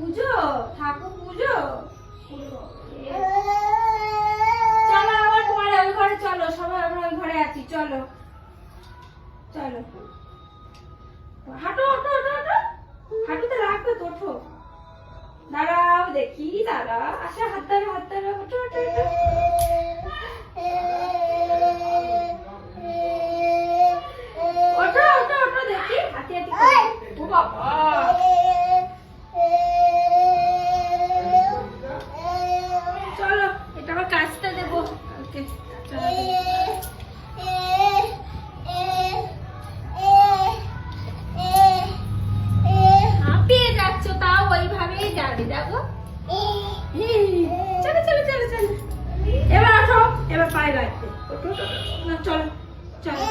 পুজো, ঠাকুর পুজো। চলো আবার ঘরে, ওই ঘরে চলো, সবাই আমরা ওই ঘরে আছি, চলো চলো। হাঁটো হাঁটো হাঁটো হাঁটো, হাঁটুতে রাখবে তো, ওঠো। দাঁড়াও দেখি, দাঁড়া, আচ্ছা হাত ধরো, হাত ধরো, ওঠো ওঠো ওঠো। ওঠো ওঠো ওঠো দেখি, হাতে হাতে করে। ও বাবা, চলো এটা আমার কাজটা দেবো। ওকে চলো। হাঁপিয়ে যাচ্ছ, তাও ওইভাবেই যাবে, দেখো। চলো চলো চলো চলো, এবার ওঠো, এবার পায়ে রাখতে, ওঠো ওঠো, না চলো চলো।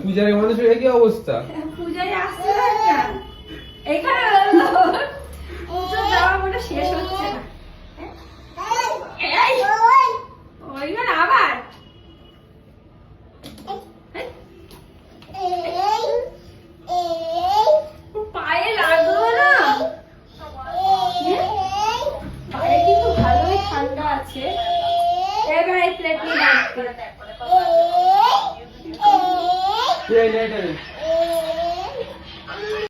পূজারি মানুষের কি অবস্থা? পূজায় আসছে না, এখানে পুজো যাওয়া মোটা শেষ হচ্ছে না। ওইখানে আবার পায়ে লাগলো না, পায়ে কিন্তু ভালোই ঠান্ডা আছে। এবার এই প্লেট নিয়ে রাখতে।